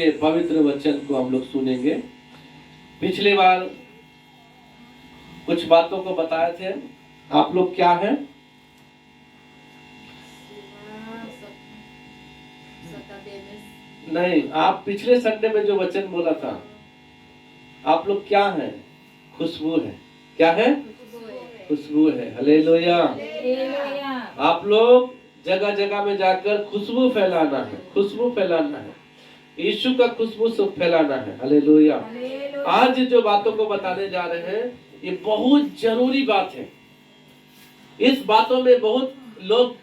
के पवित्र वचन को हम लोग सुनेंगे। पिछली बार कुछ बातों को बताए थे। आप लोग क्या हैं? नहीं, आप पिछले संडे में जो वचन बोला था, आप लोग क्या हैं? खुशबू है। क्या है? खुशबू है। हालेलुया। आप लोग जगह जगह में जाकर खुशबू फैलाना है, खुशबू फैलाना है, यीशु का खुशबू सब फैलाना है। हालेलुया। आज जो बातों को बताने जा रहे हैं ये बहुत जरूरी बात है। इस बातों में बहुत लोग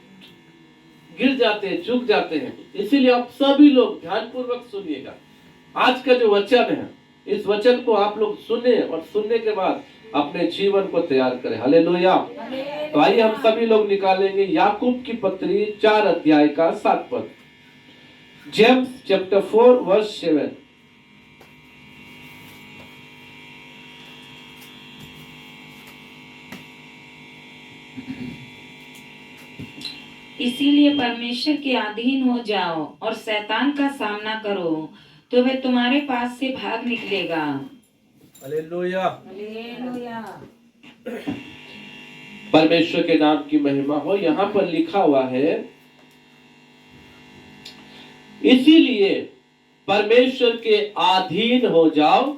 गिर जाते हैं, चूक जाते हैं, इसीलिए आप सभी लोग ध्यानपूर्वक सुनिएगा। आज का जो वचन है, इस वचन को आप लोग सुने और सुनने के बाद अपने जीवन को तैयार करें। हालेलुया। तो आइए हम सभी लोग निकालेंगे याकूब की पत्री 4 अध्याय का 7 पद। James chapter 4 verse 7। इसीलिए परमेश्वर के अधीन हो जाओ और शैतान का सामना करो, तो वह तुम्हारे पास से भाग निकलेगा। हालेलुया। हालेलुया। परमेश्वर के नाम की महिमा हो। यहाँ पर लिखा हुआ है, इसीलिए परमेश्वर के अधीन हो जाओ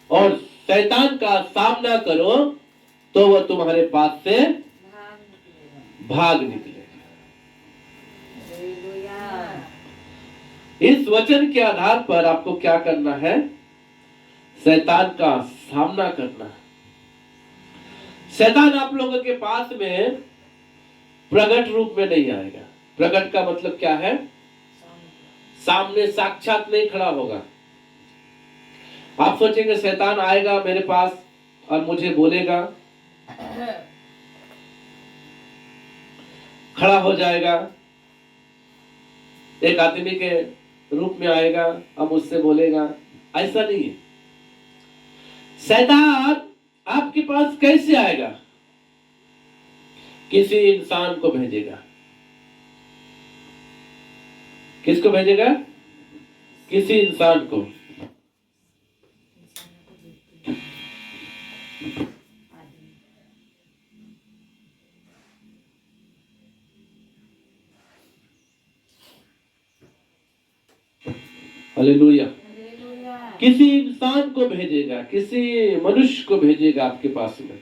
और शैतान का सामना करो, तो वह तुम्हारे पास से भाग निकलेगा। इस वचन के आधार पर आपको क्या करना है? शैतान का सामना करना है। शैतान आप लोगों के पास में प्रकट रूप में नहीं आएगा। प्रकट का मतलब क्या है? सामने साक्षात नहीं खड़ा होगा। आप सोचेंगे शैतान आएगा मेरे पास और मुझे बोलेगा, खड़ा हो जाएगा, एक आदमी के रूप में आएगा और मुझसे बोलेगा। ऐसा नहीं है। शैतान आपके पास कैसे आएगा? किसी इंसान को भेजेगा। किसको भेजेगा? किसी इंसान को। हालेलुया। किसी इंसान को भेजेगा, किसी मनुष्य को भेजेगा आपके पास में।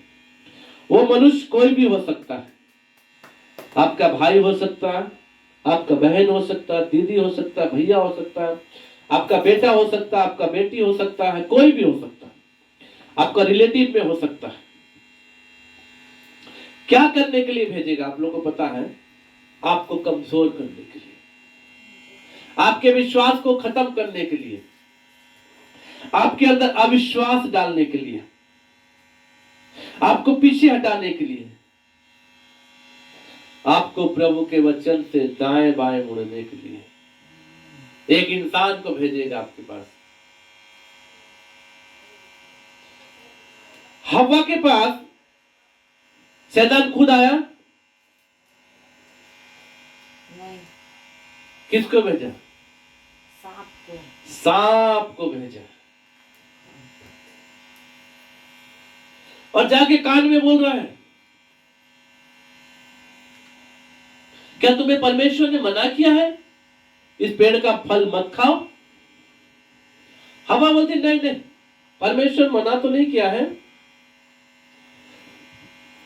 वो मनुष्य कोई भी हो सकता है। आपका भाई हो सकता है, आपका बहन हो सकता है, दीदी हो सकता है, भैया हो सकता है, आपका बेटा हो सकता है, आपका बेटी हो सकता है, कोई भी हो सकता है, आपका रिलेटिव में हो सकता है। क्या करने के लिए भेजेगा आप लोगों को पता है? आपको कमजोर करने के लिए, आपके विश्वास को खत्म करने के लिए, आपके अंदर अविश्वास डालने के लिए, आपको पीछे हटाने के लिए, आपको प्रभु के वचन से दाएं बाएं मुड़ने के लिए एक इंसान को भेजेगा आपके पास। हव्वा के पास शैतान खुद आया? नहीं। किसको भेजा? सांप को भेजा। और जाके कान में बोल रहा है, क्या तुम्हें परमेश्वर ने मना किया है इस पेड़ का फल मत खाओ? हवा बोलती नहीं नहीं, परमेश्वर मना तो नहीं किया है।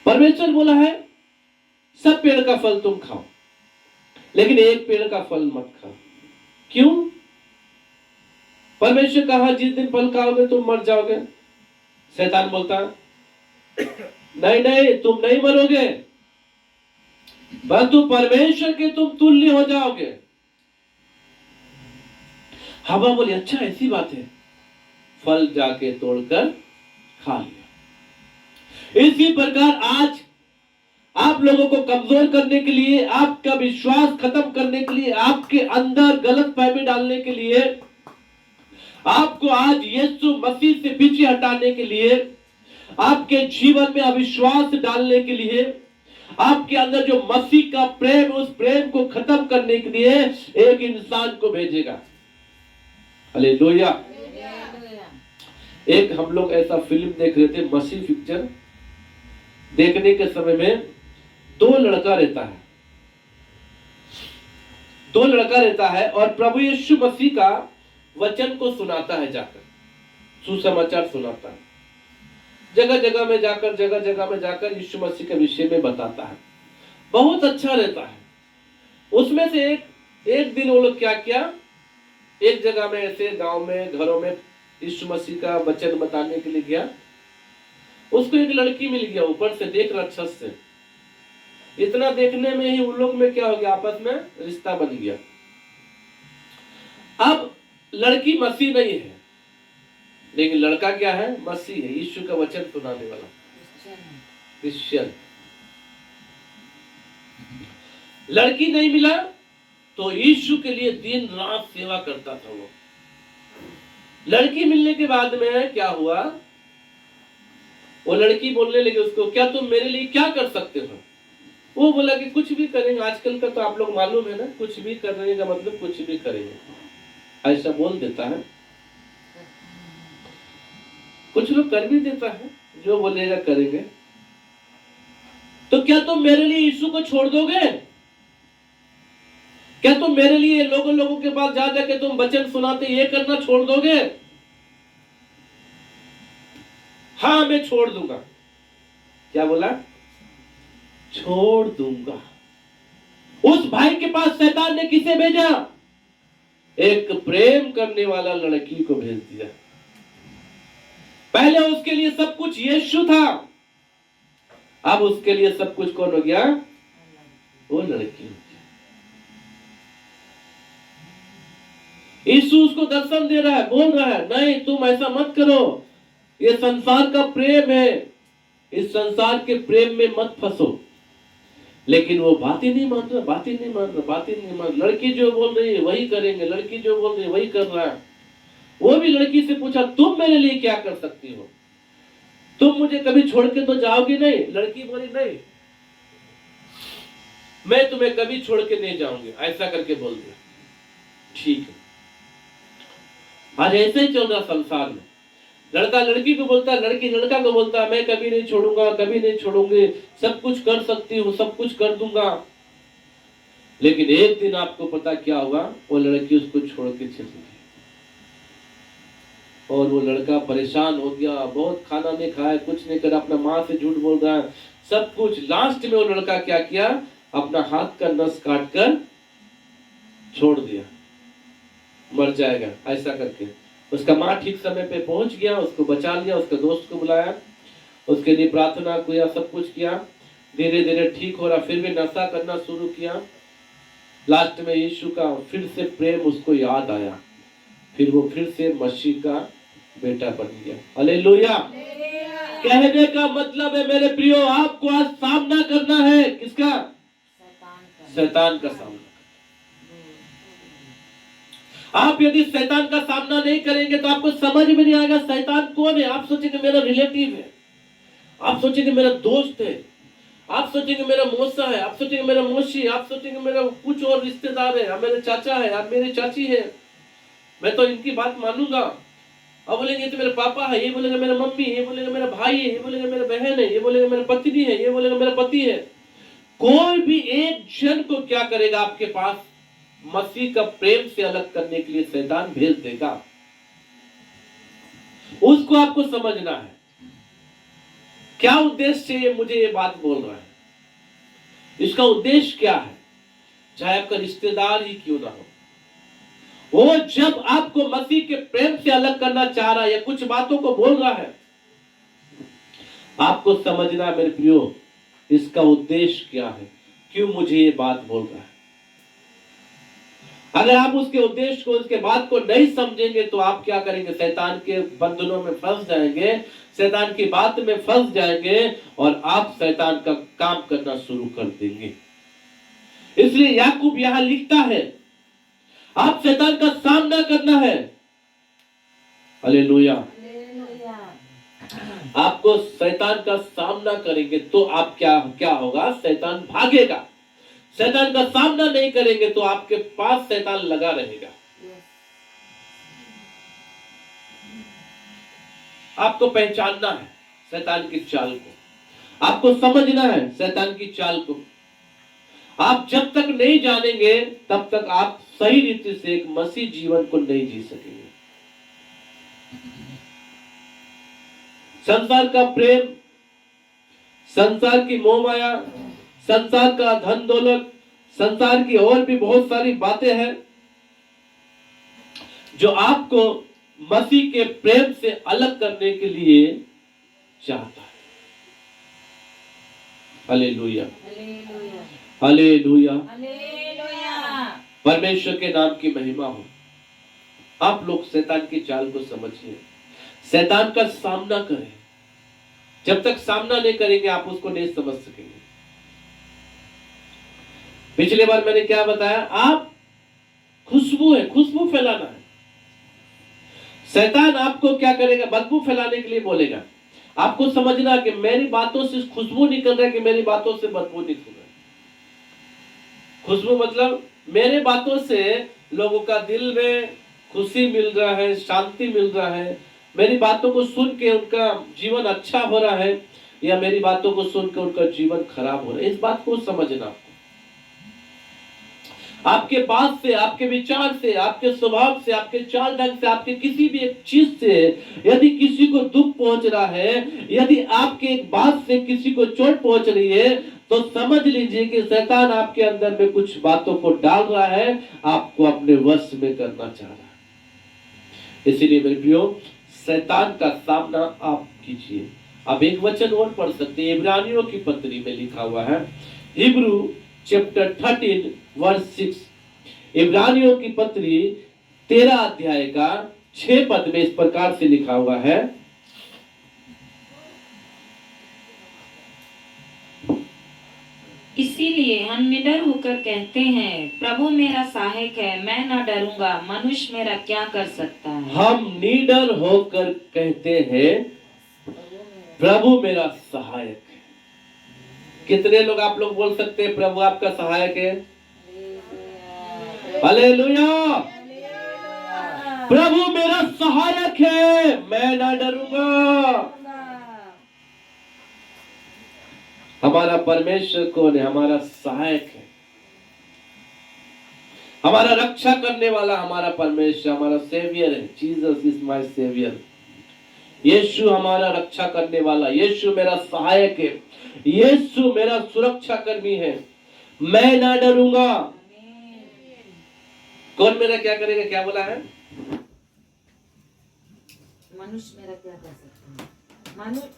परमेश्वर बोला है सब पेड़ का फल तुम खाओ, लेकिन एक पेड़ का फल मत खाओ। क्यों? परमेश्वर कहा जिस दिन फल खाओगे तुम मर जाओगे। शैतान बोलता नहीं नहीं, तुम नहीं मरोगे, परंतु परमेश्वर के तुम तुल्य हो जाओगे। हवा बोली अच्छा ऐसी बात है। फल जाके तोड़कर खा लिया। इसी प्रकार आज आप लोगों को कमजोर करने के लिए, आपका विश्वास खत्म करने के लिए, आपके अंदर गलत फहमी डालने के लिए, आपको आज यीशु मसीह से पीछे हटाने के लिए, आपके जीवन में अविश्वास डालने के लिए, आपके अंदर जो मसीह का प्रेम, उस प्रेम को खत्म करने के लिए एक इंसान को भेजेगा। हालेलुया। एक हम लोग ऐसा फिल्म देख रहे थे, मसीह पिक्चर। देखने के समय में दो लड़का रहता है और प्रभु यीशु मसीह का वचन को सुनाता है, जाकर सुसमाचार सुनाता है, जगह जगह में जाकर यीशु मसीह के विषय में बताता है। बहुत अच्छा रहता है। उसमें से एक दिन वो लोग क्या किया, एक जगह में ऐसे गांव में घरों में यीशु मसीह का वचन बताने के लिए गया। उसको एक लड़की मिल गया, ऊपर से देख रहा छत से। इतना देखने में ही उन लोग में क्या हो गया, आपस में रिश्ता बन गया। अब लड़की मसीह नहीं है, लेकिन लड़का क्या है, मसीह है, यीशु का वचन सुनाने वाला क्रिश्चियन। लड़की नहीं मिला तो यीशु के लिए दिन रात सेवा करता था वो। लड़की मिलने के बाद में क्या हुआ, वो लड़की बोलने लगी उसको, क्या तुम मेरे लिए क्या कर सकते हो? वो बोला कि कुछ भी करेंगे। आजकल का तो आप लोग मालूम है ना, कुछ भी करने का मतलब कुछ भी करेंगे, ऐसा बोल देता है। कुछ लोग कर भी देता है, जो बोलेगा करेंगे। तो क्या तुम मेरे लिए यीशु को छोड़ दोगे? क्या तुम मेरे लिए लोगों के पास जा जाके तुम वचन सुनाते ये करना छोड़ दोगे? हाँ, मैं छोड़ दूंगा। क्या बोला? छोड़ दूंगा। उस भाई के पास शैतान ने किसे भेजा? एक प्रेम करने वाला लड़की को भेज दिया। पहले उसके लिए सब कुछ यीशु था, अब उसके लिए सब कुछ कौन हो गया? वो लड़की हो गया। यीशु उसको दर्शन दे रहा है, बोल रहा है, नहीं तुम ऐसा मत करो, ये संसार का प्रेम है, इस संसार के प्रेम में मत फंसो। लेकिन वो बात ही नहीं मान रहा। लड़की जो बोल रही है वही करेंगे, लड़की जो बोल रही है वही कर रहा है। वो भी लड़की से पूछा, तुम मेरे लिए क्या कर सकती हो? तुम मुझे कभी छोड़ के तो जाओगी नहीं? लड़की बोली, नहीं, मैं तुम्हें कभी छोड़ के नहीं जाऊंगी, ऐसा करके बोल दिया। ठीक है, आज ऐसे ही चल रहा संसार में। लड़का लड़की को बोलता है, लड़की लड़का को बोलता है, मैं कभी नहीं छोड़ूंगा, कभी नहीं छोड़ूंगी, सब कुछ कर सकती हूँ, सब कुछ कर दूंगा। लेकिन एक दिन आपको पता क्या हुआ, वो लड़की उसको छोड़ के चली गई और वो लड़का परेशान हो गया, बहुत खाना नहीं खाया, कुछ नहीं करा, अपना माँ से झूठ बोल रहा है, सब कुछ। लास्ट में वो लड़का क्या किया, अपना हाथ का नस काट कर छोड़ दिया, मर जाएगा ऐसा करके। उसका माँ ठीक समय पे पहुंच गया, उसको बचा लिया, उसके दोस्त को बुलाया, उसके लिए प्रार्थना किया, सब कुछ किया। धीरे धीरे ठीक हो रहा, फिर भी नशा करना शुरू किया। लास्ट में यीशु का फिर से प्रेम उसको याद आया, फिर वो फिर से मसीह का बेटा बन गया। हालेलुया। कहने का मतलब है मेरे प्रियो, आपको आज सामना करना है, किसका? शैतान का सामना। आप यदि शैतान का सामना नहीं करेंगे तो आपको समझ में नहीं आएगा शैतान कौन है। आप सोचेंगे मेरा रिलेटिव है, आप सोचेंगे मेरा दोस्त है, आप सोचेंगे मेरा मौसा है, आप सोचेंगे मेरा मौसी, आप सोचेंगे मेरा कुछ और रिश्तेदार है, आप मेरे चाचा है, आप मेरी चाची है, मैं तो इनकी बात मानूंगा। अब बोलेंगे ये तो मेरे पापा है, ये बोलेगा मेरा मम्मी, ये बोलेगा मेरा भाई है, ये बोलेगा मेरा बहन है, ये बोलेगा मेरा पत्नी है, ये बोलेगा मेरा पति है। कोई भी एक जन को क्या करेगा, आपके पास मसीह का प्रेम से अलग करने के लिए शैतान भेज देगा। उसको आपको समझना है क्या उद्देश्य से ये मुझे ये बात बोल रहा है, इसका उद्देश्य क्या है। चाहे आपका रिश्तेदार ही क्यों ना हो, वो जब आपको मसीह के प्रेम से अलग करना चाह रहा है या कुछ बातों को बोल रहा है, आपको समझना मेरे प्रियो, इसका उद्देश्य क्या है, क्यों मुझे ये बात बोल रहा है। अगर आप उसके उद्देश्य को, उसके बात को नहीं समझेंगे तो आप क्या करेंगे, शैतान के बंधनों में फंस जाएंगे, शैतान की बात में फंस जाएंगे और आप शैतान का काम करना शुरू कर देंगे। इसलिए याकूब यहां लिखता है, आप शैतान का सामना करना है। हालेलुया। आपको शैतान का सामना करेंगे तो आप क्या होगा, शैतान भागेगा। शैतान का सामना नहीं करेंगे तो आपके पास शैतान लगा रहेगा। आपको पहचानना है शैतान की चाल को, आपको समझना है शैतान की चाल को। आप जब तक नहीं जानेंगे तब तक आप सही रीति से एक मसीह जीवन को नहीं जी सकेंगे। संसार का प्रेम, संसार की मोह माया, संसार का धन दौलत, संसार की और भी बहुत सारी बातें हैं जो आपको मसीह के प्रेम से अलग करने के लिए चाहता है। हालेलुया, हालेलुया, परमेश्वर के नाम की महिमा हो। आप लोग शैतान की चाल को समझिए, शैतान का सामना करें। जब तक सामना नहीं करेंगे आप उसको नहीं समझ सकेंगे। पिछले बार मैंने क्या बताया, आप खुशबू है, खुशबू फैलाना है। शैतान आपको क्या करेगा, बदबू फैलाने के लिए बोलेगा। आपको समझना कि मेरी बातों से खुशबू निकल रहा है कि मेरी बातों से बदबू निकल रहा है। खुशबू मतलब मेरे बातों से लोगों का दिल में खुशी मिल रहा है, शांति मिल रहा है, मेरी बातों को सुन के उनका जीवन अच्छा हो रहा है, या मेरी बातों को सुन के उनका जीवन खराब हो रहा है। इस बात को समझना आपको। आपके बात से, आपके विचार से, आपके स्वभाव से, आपके चाल ढंग से, आपके किसी भी एक चीज से यदि किसी को दुख पहुंच रहा है, यदि आपके एक बात से किसी को चोट पहुंच रही है, तो समझ लीजिए कि शैतान आपके अंदर में कुछ बातों को डाल रहा है, आपको अपने वश में करना चाह रहा है। इसीलिए मेरे प्रियो, शैतान का सामना आप कीजिए। अब एक वचन और पढ़ सकते हैं, इब्रानियों की पत्री में लिखा हुआ है, हिब्रू चैप्टर 13 वर्स 6। इब्रानियों की पत्री 13 अध्याय का 6 पद में इस प्रकार से लिखा हुआ है, इसीलिए हम निडर होकर कहते हैं, प्रभु मेरा सहायक है, मैं न डरूंगा, मनुष्य मेरा क्या कर सकता है। हम निडर होकर कहते हैं, प्रभु मेरा सहायक है। कितने लोग आप लोग बोल सकते हैं प्रभु आपका सहायक है? हालेलुया, प्रभु मेरा सहायक है, मैं ना डरूंगा। हमारा परमेश्वर कौन है? हमारा सहायक है, हमारा रक्षा करने वाला हमारा परमेश्वर, हमारा सेवियर है। Jesus is my saviour. यीशु हमारा रक्षा करने वाला, यीशु मेरा सहायक है, यीशु मेरा सुरक्षा कर्मी है, मैं ना डरूंगा। कौन मेरा क्या करेगा? क्या बोला है? मनुष्य मेरा क्या कर सकता है?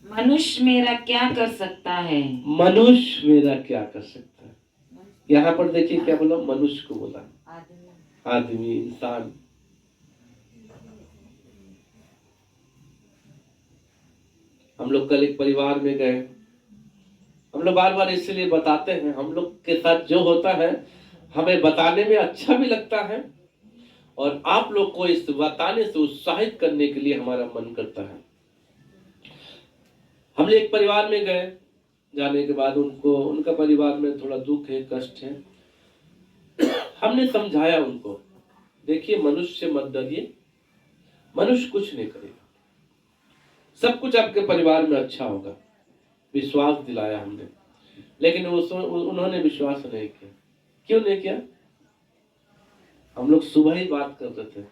मनुष्य मेरा क्या कर सकता है? मनुष्य मेरा क्या कर सकता है? यहाँ पर देखिए क्या बोला, मनुष्य को बोला, आदमी, इंसान। हम लोग कल एक परिवार में गए, हम लोग बार बार इसलिए बताते हैं, हम लोग के साथ जो होता है हमें बताने में अच्छा भी लगता है, और आप लोग को इस बताने से उत्साहित करने के लिए हमारा मन करता है। हम लोग एक परिवार में गए, जाने के बाद उनको, उनका परिवार में थोड़ा दुख है, कष्ट है। हमने समझाया उनको, देखिए मनुष्य से मत डरिए, मनुष्य कुछ नहीं करेगा, सब कुछ आपके परिवार में अच्छा होगा। विश्वास दिलाया हमने, लेकिन उन्होंने विश्वास नहीं किया। क्यों नहीं किया? हम लोग सुबह ही बात कर रहे थे,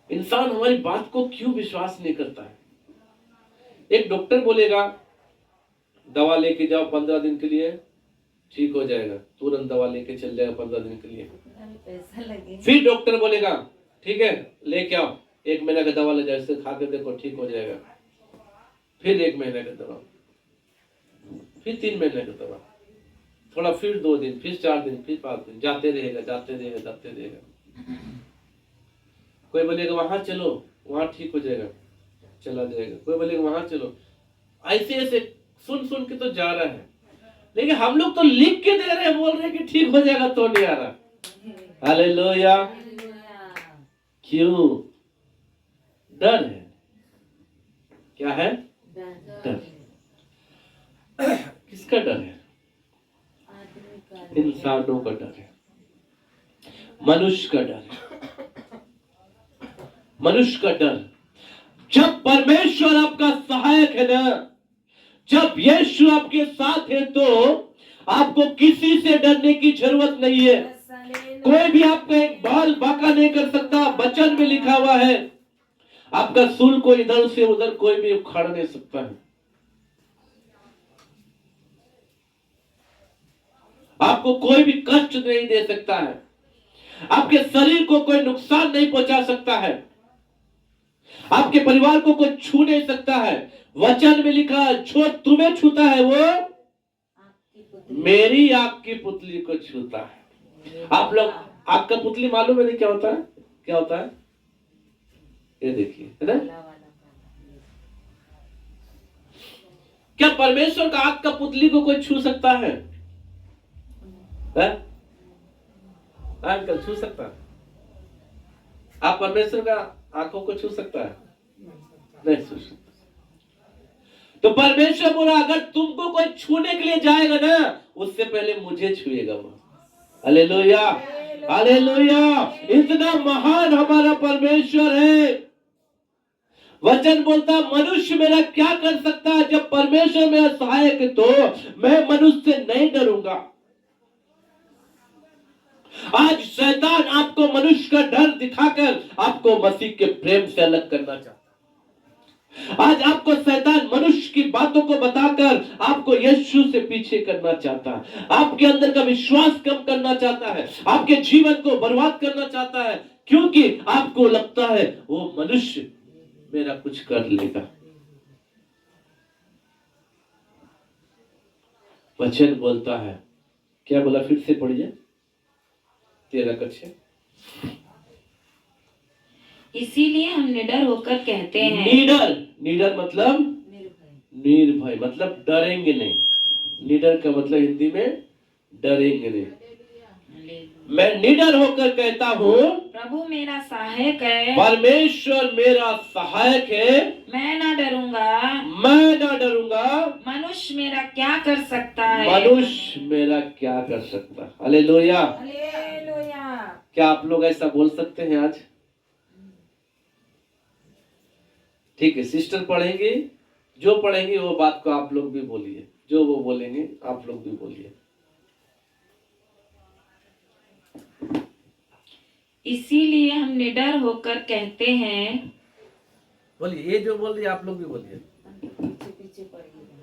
इंसान हमारी बात को क्यों विश्वास नहीं करता है? एक डॉक्टर बोलेगा दवा लेके जाओ 15 दिन के लिए, ठीक हो जाएगा, तुरंत दवा लेके चल जाएगा 15 दिन के लिए। पैसा लगे। फिर डॉक्टर बोलेगा ठीक है लेके आओ, 1 महीने का दवा ले जाओ, इसे खा के देखो ठीक हो जाएगा। फिर 1 महीने का दवा, फिर 3 महीने का दवा, थोड़ा फिर 2 दिन, फिर 4 दिन, फिर 5 दिन, जाते रहेगा, जाते रहेगा, जाते रहेगा। कोई बोलेगा वहां चलो, वहां ठीक हो जाएगा, चला जाएगा। कोई बोलेगा वहां चलो, ऐसे ऐसे सुन सुन के तो जा रहा है, लेकिन हम लोग तो लिख के दे रहे हैं, बोल रहे हैं कि ठीक हो जाएगा, तो नहीं आ रहा। हालेलुया। क्यों? डर है। क्या है? डर। किसका डर है? इंसानों का डर है, मनुष्य का डर है, मनुष्य का डर। जब परमेश्वर आपका सहायक है ना, जब यीशु आपके साथ है, तो आपको किसी से डरने की जरूरत नहीं है। कोई भी आपका एक बाल बांका नहीं कर सकता। वचन में लिखा हुआ है, आपका सूल को इधर से उधर कोई भी उखाड़ नहीं सकता है। आपको कोई भी कष्ट नहीं दे सकता है। आपके शरीर को कोई नुकसान नहीं पहुंचा सकता है। आपके परिवार को कोई छू नहीं सकता है। वचन में लिखा है, जो तुम्हें छूता है वो मेरी आग की पुतली को छूता है। आप लोग आग का पुतली मालूम है नहीं क्या होता है? क्या होता है? ये देखिए, है ना? क्या परमेश्वर का आग का पुतली को कोई छू सकता है? अंकल छू सकता है? आप परमेश्वर का आंखों को छू सकता है? नहीं छू सकता। तो परमेश्वर बोला, अगर तुमको कोई छूने के लिए जाएगा ना, उससे पहले मुझे छुएगा वो। Hallelujah, hallelujah. इतना महान हमारा परमेश्वर है। वचन बोलता, मनुष्य मेरा क्या कर सकता है? जब परमेश्वर मेरा सहायक है तो मैं मनुष्य से नहीं डरूंगा। आज शैतान आपको मनुष्य का डर दिखाकर आपको मसीह के प्रेम से अलग करना चाहता है। आज आपको शैतान मनुष्य की बातों को बताकर आपको यीशु से पीछे करना चाहता है। आपके अंदर का विश्वास कम करना चाहता है। आपके जीवन को बर्बाद करना चाहता है, क्योंकि आपको लगता है वो मनुष्य मेरा कुछ कर लेगा। वचन बोलता है, क्या बोला? फिर से पढ़िए 13 कक्षे। इसीलिए हम निडर होकर कहते हैं। निडर, निडर मतलब निर्भय, मतलब डरेंगे नहीं। निडर का मतलब हिंदी में डरेंगे नहीं। मैं निडर होकर कहता हूँ, प्रभु मेरा सहायक है, परमेश्वर मेरा सहायक है, मैं ना डरूंगा। मैं ना डरूंगा। मनुष्य मेरा क्या कर सकता है? मनुष्य मेरा क्या कर सकता है? Hallelujah, hallelujah. क्या आप लोग ऐसा बोल सकते हैं आज? ठीक है, सिस्टर पढ़ेंगे, जो पढ़ेंगे वो बात को आप लोग भी बोलिए, जो वो बोलेंगे आप लोग भी बोलिए। इसीलिए हम निडर होकर कहते हैं। बोलिए, ये जो बोल रही है आप लोग भी बोलिए,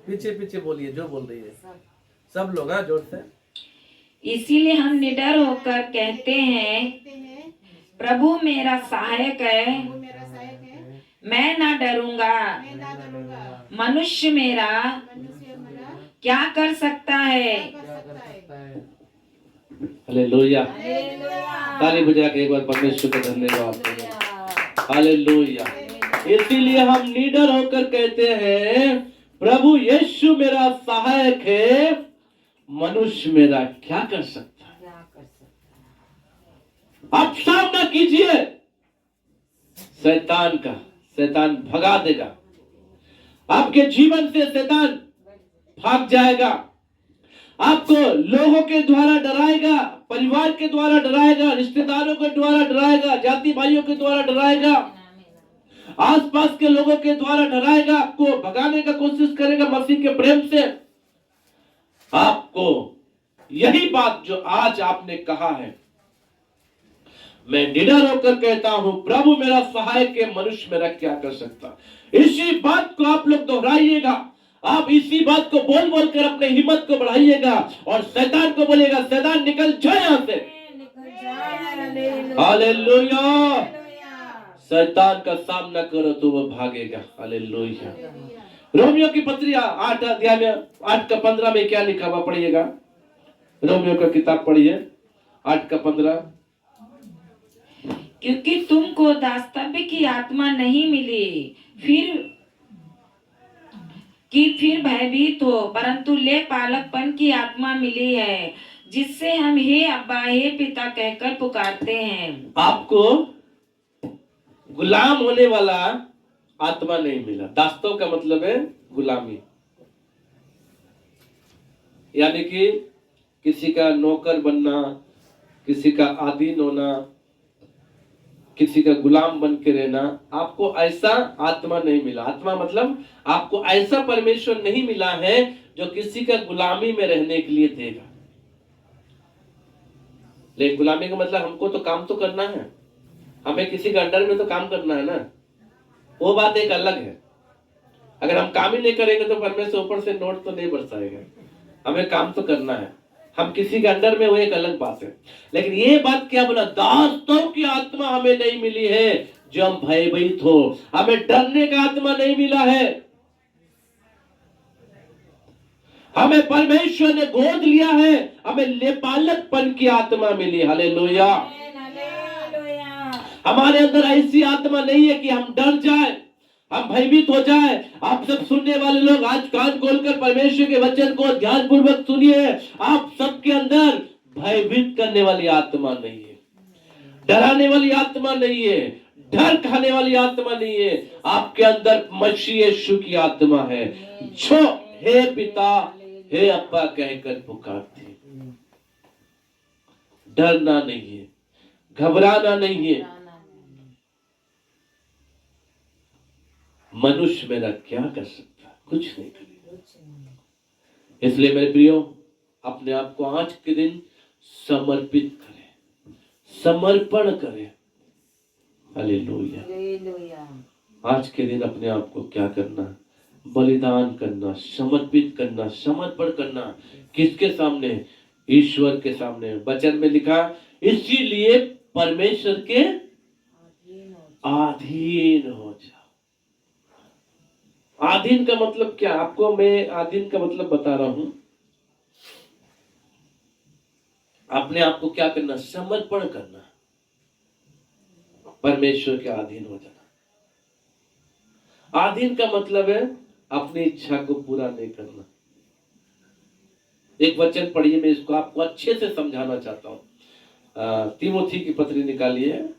पीछे पीछे बोलिए, जो बोल रही है सब लोग। हाँ, जोर से। इसीलिए हम निडर होकर कहते हैं, प्रभु मेरा सहायक है, मैं ना डरूंगा। मनुष्य मेरा क्या कर सकता है? हालेलुया, ताली बजा के एक बार परमेश्वर का धन्यवाद। हालेलुया। इसीलिए हम निडर होकर कहते हैं, प्रभु यीशु मेरा सहायक है, मनुष्य मेरा क्या कर सकता है? आप सामना कीजिए शैतान का, शैतान भगा देगा। आपके जीवन से शैतान भाग जाएगा। आपको लोगों के द्वारा डराएगा, परिवार के द्वारा डराएगा, रिश्तेदारों के द्वारा डराएगा, जाति भाइयों के द्वारा डराएगा, आसपास के लोगों के द्वारा डराएगा। आपको भगाने का कोशिश करेगा मसीह के प्रेम से। आपको यही बात जो आज आपने कहा है, मैं निडर होकर कहता हूं, प्रभु मेरा सहायक है, मनुष्य मेरा क्या कर सकता। इसी बात को आप लोग दोहराइएगा। आप इसी बात को बोल बोल कर अपने हिम्मत को बढ़ाइएगा और शैतान को बोलेगा, शैतान निकल जाए यहाँ से। हालेलुया। शैतान का सामना करो तो वो भागेगा। हालेलुया। रोमियो की पत्री 8 अध्याय में 8 का 15 में क्या लिखा हुआ, पढ़िएगा। रोमियो का किताब पढ़िए 8 का 15। क्योंकि तुमको दास्तव्य की आत्मा नहीं मिली फिर भयभीत हो, परंतु ले पालकपन की आत्मा मिली है, जिससे हम हे अब्बा हे पिता कहकर पुकारते हैं। आपको गुलाम होने वाला आत्मा नहीं मिला। दास्तव का मतलब है गुलामी, यानी कि किसी का नौकर बनना, किसी का अधीन होना, किसी का गुलाम बन के रहना, आपको ऐसा आत्मा नहीं मिला। आत्मा मतलब आपको ऐसा परमेश्वर नहीं मिला है जो किसी का गुलामी में रहने के लिए देगा। लेकिन गुलामी का मतलब हमको तो काम तो करना है, हमें किसी के अंडर में तो काम करना है ना, वो बात एक अलग है। अगर हम काम ही नहीं करेंगे तो परमेश्वर ऊपर से नोट तो नहीं बरसाएगा, हमें काम तो करना है। हम किसी के अंडर में, वो एक अलग बात है। लेकिन ये बात क्या बोला, दासों की आत्मा हमें नहीं मिली है जो हम भयभीत हो, हमें डरने का आत्मा नहीं मिला है। हमें परमेश्वर ने गोद लिया है, हमें लेपालकपन की आत्मा मिली। हालेलुया। हमारे अंदर ऐसी आत्मा नहीं है कि हम डर जाए, हम भयभीत हो जाए। आप सब सुनने वाले लोग आज कान खोलकर परमेश्वर के वचन को ध्यान पूर्वक सुनिए। आप सबके अंदर भयभीत करने वाली आत्मा नहीं है, डराने वाली आत्मा नहीं है, डर खाने वाली आत्मा नहीं है। आपके अंदर मसीह यीशु की आत्मा है जो हे पिता हे अब्बा कहकर पुकारती है। डरना नहीं है, घबराना नहीं है। मनुष्य मेरा क्या कर सकता है, कुछ नहीं करेगा। इसलिए मेरे प्रियो, अपने आप को आज के दिन समर्पित करें, समर्पण करें। हालेलुया। आज के दिन अपने आप को क्या करना, बलिदान करना, समर्पित करना, समर्पण करना। किसके सामने? ईश्वर के सामने। वचन में लिखा, इसीलिए परमेश्वर के अधीन हो जाओ। आधीन का मतलब क्या? आपको मैं आधीन का मतलब बता रहा हूं। अपने आप को क्या करना? समर्पण करना, परमेश्वर के अधीन हो जाना। आधीन का मतलब है अपनी इच्छा को पूरा नहीं करना। एक वचन पढ़िए, मैं इसको आपको अच्छे से समझाना चाहता हूं। तीमुथी की पत्री निकालिए,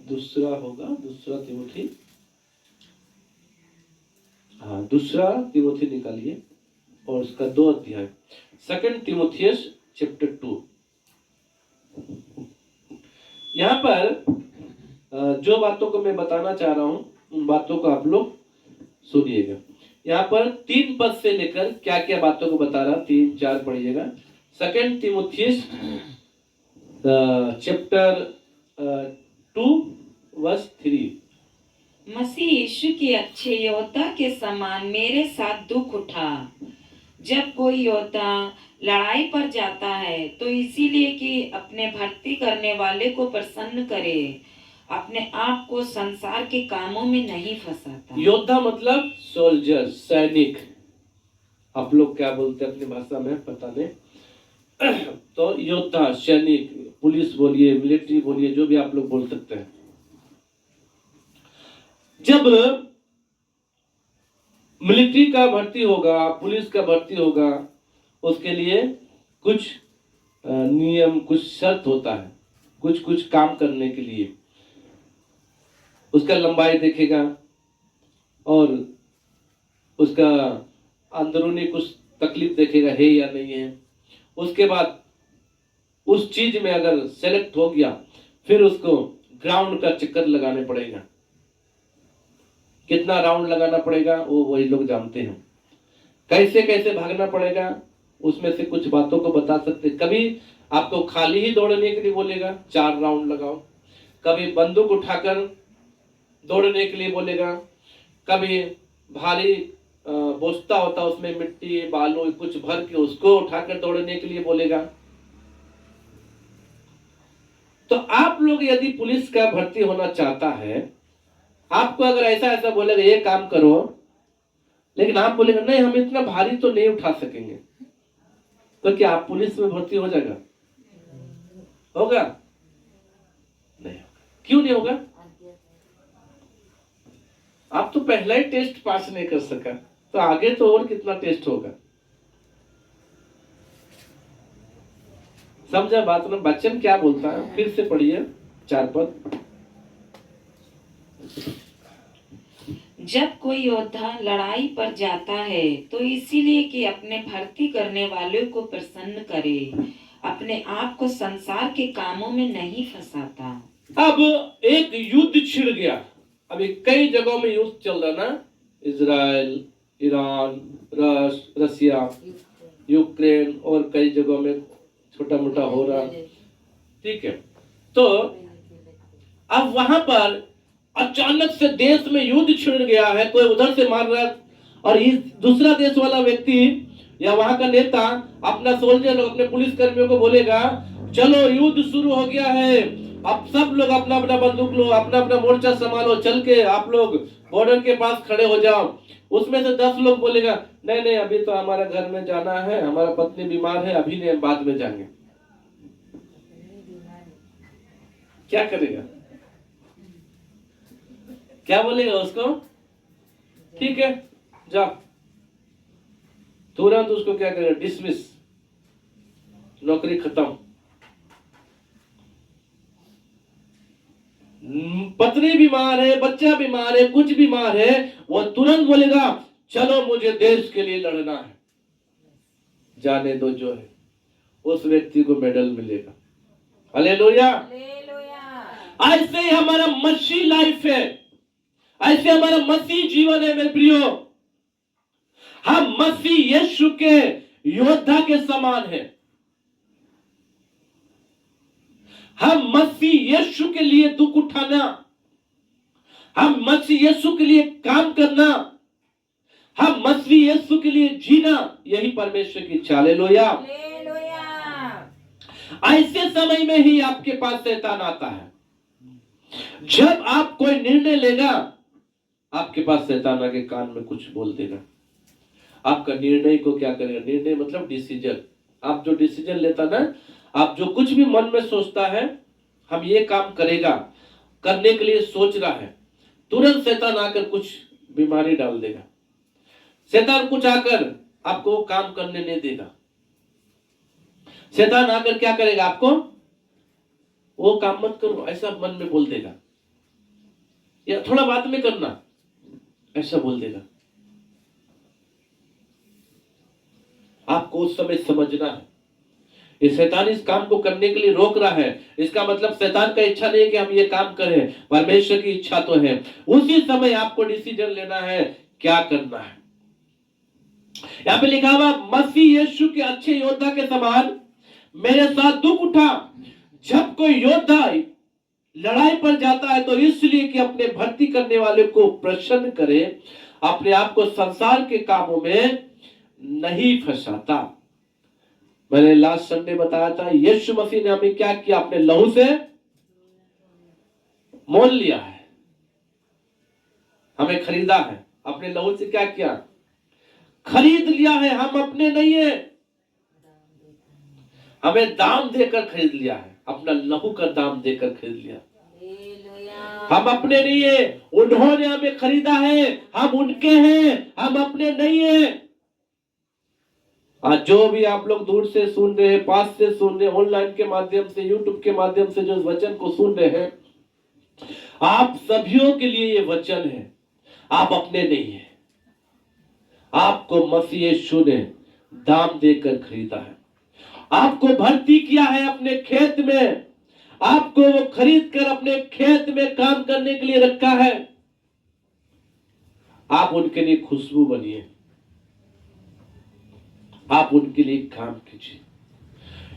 दूसरा होगा, दूसरा तीमुथी, हाँ दूसरा तीमुथी निकालिए और उसका 2 अध्याय, 2 तीमुथियस चैप्टर 2। यहाँ पर जो बातों को मैं बताना चाह रहा हूं उन बातों को आप लोग सुनिएगा। यहाँ पर 3 पद से लेकर क्या क्या बातों को बता रहा, 3-4 पढ़िएगा। 2 तीमुथियस चैप्टर 2 वर्स 3। मसीह यीशु के अच्छे योद्धा के समान मेरे साथ दुख उठा। जब कोई योद्धा लड़ाई पर जाता है तो इसीलिए कि अपने भर्ती करने वाले को प्रसन्न करे, अपने आप को संसार के कामों में नहीं फंसाता। योद्धा मतलब सोल्जर, सैनिक। आप लोग क्या बोलते हैं अपनी भाषा में पता नहीं। तो योद्धा, सैनिक, पुलिस बोलिए, मिलिट्री बोलिए, जो भी आप लोग बोल सकते हैं। जब मिलिट्री का भर्ती होगा, पुलिस का भर्ती होगा, उसके लिए कुछ नियम, कुछ शर्त होता है, कुछ कुछ काम करने के लिए। उसका लंबाई देखेगा और उसका अंदरूनी कुछ तकलीफ देखेगा है या नहीं है। उसके बाद उस चीज में अगर सेलेक्ट हो गया, फिर उसको ग्राउंड का चक्कर लगाने पड़ेगा। कितना राउंड लगाना पड़ेगा वो वही लोग जानते हैं। कैसे कैसे भागना पड़ेगा, उसमें से कुछ बातों को बता सकते। कभी आपको खाली ही दौड़ने के लिए बोलेगा, 4 राउंड लगाओ। कभी बंदूक उठाकर दौड़ने के लिए बोलेगा। कभी भारी बोझता होता उसमें मिट्टी बालू कुछ भर के उसको उठाकर दौड़ने के लिए बोलेगा। तो आप लोग यदि पुलिस का भर्ती होना चाहता है, आपको अगर ऐसा ऐसा बोलेगा ये काम करो, लेकिन आप बोलेंगे नहीं हम इतना भारी तो नहीं उठा सकेंगे, तो क्या आप पुलिस में भर्ती हो जाएगा? होगा? नहीं होगा। क्यों नहीं होगा? आप तो पहला ही टेस्ट पास नहीं कर सका, तो आगे तो और कितना टेस्ट होगा। समझा बात ना? बच्चन क्या बोलता है, फिर से पढ़िए 4 पद। जब कोई योद्धा लड़ाई पर जाता है तो इसीलिए कि अपने भर्ती करने वालों को प्रसन्न करे, अपने आप को संसार के कामों में नहीं फंसाता। अब एक युद्ध छिड़ गया। अभी कई जगहों में युद्ध चल रहा ना, इजराइल, ईरान, रसिया, यूक्रेन और कई जगहों में छोटा मोटा हो रहा, ठीक है। तो अब वहां पर अचानक से देश में युद्ध छिड़ गया है, कोई उधर से मार रहा है और इस दूसरा देश वाला व्यक्ति या वहां का नेता अपना सोल्जर लोग, अपने पुलिस कर्मियों को बोलेगा, चलो युद्ध शुरू हो गया है, अब सब लोग अपना अपना बंदूक लो, अपना अपना मोर्चा संभालो, चल के आप लोग बॉर्डर के पास खड़े हो जाओ। उसमें से 10 लोग बोलेगा, नहीं नहीं अभी तो हमारा घर में जाना है, हमारा पत्नी बीमार है, अभी नहीं, बाद में जाएंगे। क्या करेगा? क्या बोलेगा उसको? ठीक है जा, तुरंत उसको क्या करेगा? डिसमिस, नौकरी खत्म। पत्नी बीमार है, बच्चा बीमार है, कुछ बीमार है, वो तुरंत बोलेगा चलो मुझे देश के लिए लड़ना है, जाने दो जो है, उस व्यक्ति को मेडल मिलेगा। हालेलुया। ऐसे ही हमारा मसीह लाइफ है, ऐसे हमारा मसीह जीवन है मेरे प्रियो। हम मसीह यीशु के योद्धा के समान है। हम मसीह यीशु के लिए दुख उठाना, हम मसीह यीशु के लिए काम करना, हम मसीह यीशु के लिए जीना, यही परमेश्वर की इच्छा। हालेलुया। ऐसे समय में ही आपके पास शैतान आता है। जब आप कोई निर्णय लेगा, आपके पास शैतान आके कान में कुछ बोल देगा। आपका निर्णय को क्या करेगा? निर्णय मतलब डिसीजन। आप जो डिसीजन लेता ना, आप जो कुछ भी मन में सोचता है, हम ये काम करेगा, करने के लिए सोच रहा है, तुरंत शैतान आकर कुछ बीमारी डाल देगा। शैतान कुछ आकर आपको काम करने नहीं देगा। शैतान आकर क्या करेगा? आपको वो काम मत करो ऐसा मन में बोल देगा, या थोड़ा बाद में करना ऐसा बोल देगा। आपको उस समय समझना है ये शैतान इस काम को करने के लिए रोक रहा है। इसका मतलब शैतान का इच्छा नहीं है कि हम ये काम करें, परमेश्वर की इच्छा तो है। उसी समय आपको डिसीजन लेना है क्या करना है। यहां पे लिखा हुआ, मसीह यीशु के अच्छे योद्धा के समान मेरे साथ दुख उठा। जब कोई योद्धा लड़ाई पर जाता है तो इसलिए कि अपने भर्ती करने वाले को प्रसन्न करे, अपने आप को संसार के कामों में नहीं फंसाता। मैंने लास्ट संडे बताया था, यीशु मसीह ने हमें क्या किया? अपने लहू से मोल लिया है, हमें खरीदा है। अपने लहू से क्या किया? खरीद लिया है। हम अपने नहीं है, हमें दाम देकर खरीद लिया है, अपना लहू का दाम देकर खरीद लिया। हम अपने नहीं है, उन्होंने हमें खरीदा है, हम उनके हैं, हम अपने नहीं है। आज जो भी आप लोग दूर से सुन रहे हैं, पास से सुन रहे हैं, ऑनलाइन के माध्यम से, यूट्यूब के माध्यम से जो वचन को सुन रहे हैं, आप सभियों के लिए ये वचन है। आप अपने नहीं है, आपको मसीह यीशु ने दाम देकर खरीदा है, आपको भर्ती किया है अपने खेत में, आपको वो खरीद कर अपने खेत में काम करने के लिए रखा है। आप उनके लिए खुशबू बनिए, आप उनके लिए काम कीजिए।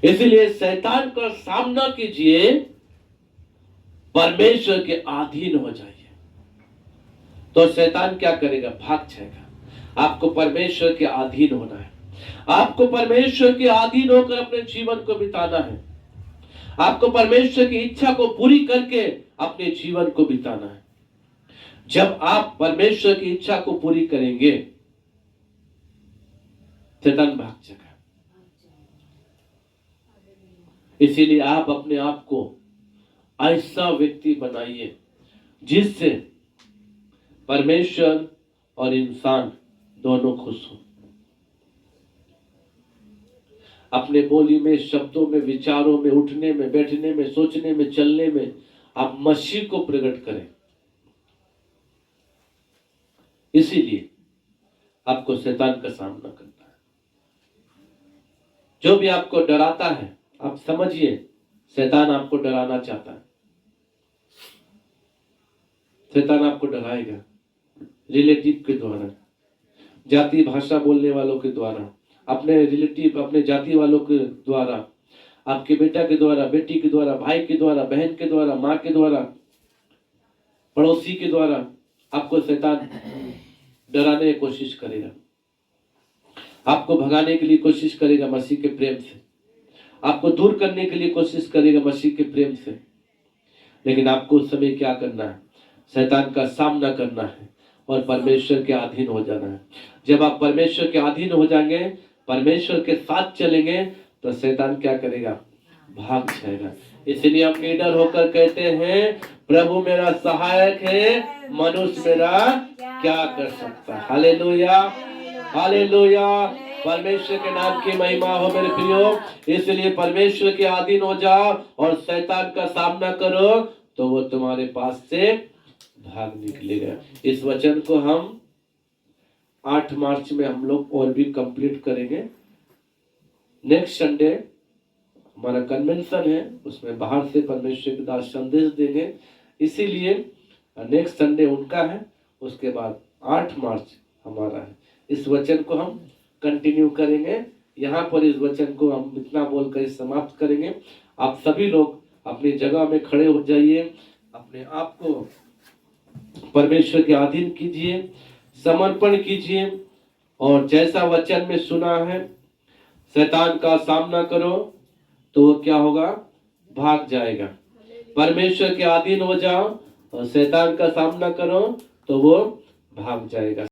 इसलिए शैतान का सामना कीजिए, परमेश्वर के अधीन हो जाइए, तो शैतान क्या करेगा? भाग जाएगा। आपको परमेश्वर के अधीन होना है, आपको परमेश्वर के अधीन होकर अपने जीवन को बिताना है, आपको परमेश्वर की इच्छा को पूरी करके अपने जीवन को बिताना है। जब आप परमेश्वर की इच्छा को पूरी करेंगे, शैतान भाग जाएगा। इसीलिए आप अपने आप को ऐसा व्यक्ति बनाइए जिससे परमेश्वर और इंसान दोनों खुश हो। अपने बोली में, शब्दों में, विचारों में, उठने में, बैठने में, सोचने में, चलने में आप मसीह को प्रकट करें। इसीलिए आपको शैतान का सामना करना है। जो भी आपको डराता है, आप समझिए शैतान आपको डराना चाहता है। शैतान आपको डराएगा रिलेटिव के द्वारा, जाति भाषा बोलने वालों के द्वारा, अपने रिलेटिव अपने जाति वालों के द्वारा, आपके बेटा के द्वारा, बेटी के द्वारा, भाई के द्वारा, बहन के द्वारा, माँ के द्वारा, पड़ोसी के द्वारा आपको शैतान डराने की कोशिश करेगा, आपको भगाने के लिए कोशिश करेगा मसीह के प्रेम से, आपको दूर करने के लिए कोशिश करेगा मसीह के प्रेम से। लेकिन आपको उस समय क्या करना है? शैतान का सामना करना है और परमेश्वर के अधीन हो जाना है। जब आप परमेश्वर के अधीन हो जाएंगे, परमेश्वर के साथ चलेंगे, तो शैतान क्या करेगा? भाग जाएगा। इसलिए हम निडर होकर कहते हैं, प्रभु मेरा सहायक है, मनुष्य मेरा क्या कर सकता है। हालेलुया, हालेलुया, परमेश्वर के नाम की महिमा हो मेरे प्रियो। इसलिए परमेश्वर के अधीन हो जाओ और शैतान का सामना करो, तो वो तुम्हारे पास से भाग निकलेगा। इस वचन को हम 8 मार्च में हम लोग और भी कंप्लीट करेंगे। नेक्स्ट संडे हमारा कन्वेंशन है, उसमें बाहर से परमेश्वर के दास संदेश देंगे, इसीलिए नेक्स्ट संडे उनका है, उसके बाद 8 मार्च हमारा है। इस वचन को हम कंटिन्यू करेंगे। यहाँ पर इस वचन को हम इतना बोलकर समाप्त करेंगे। आप सभी लोग अपनी जगह में खड़े हो जाइए, अपने आप को परमेश्वर के अधीन कीजिए, समर्पण कीजिए, और जैसा वचन में सुना है, शैतान का सामना करो तो वो क्या होगा? भाग जाएगा। परमेश्वर के अधीन हो जाओ और शैतान का सामना करो तो वो भाग जाएगा।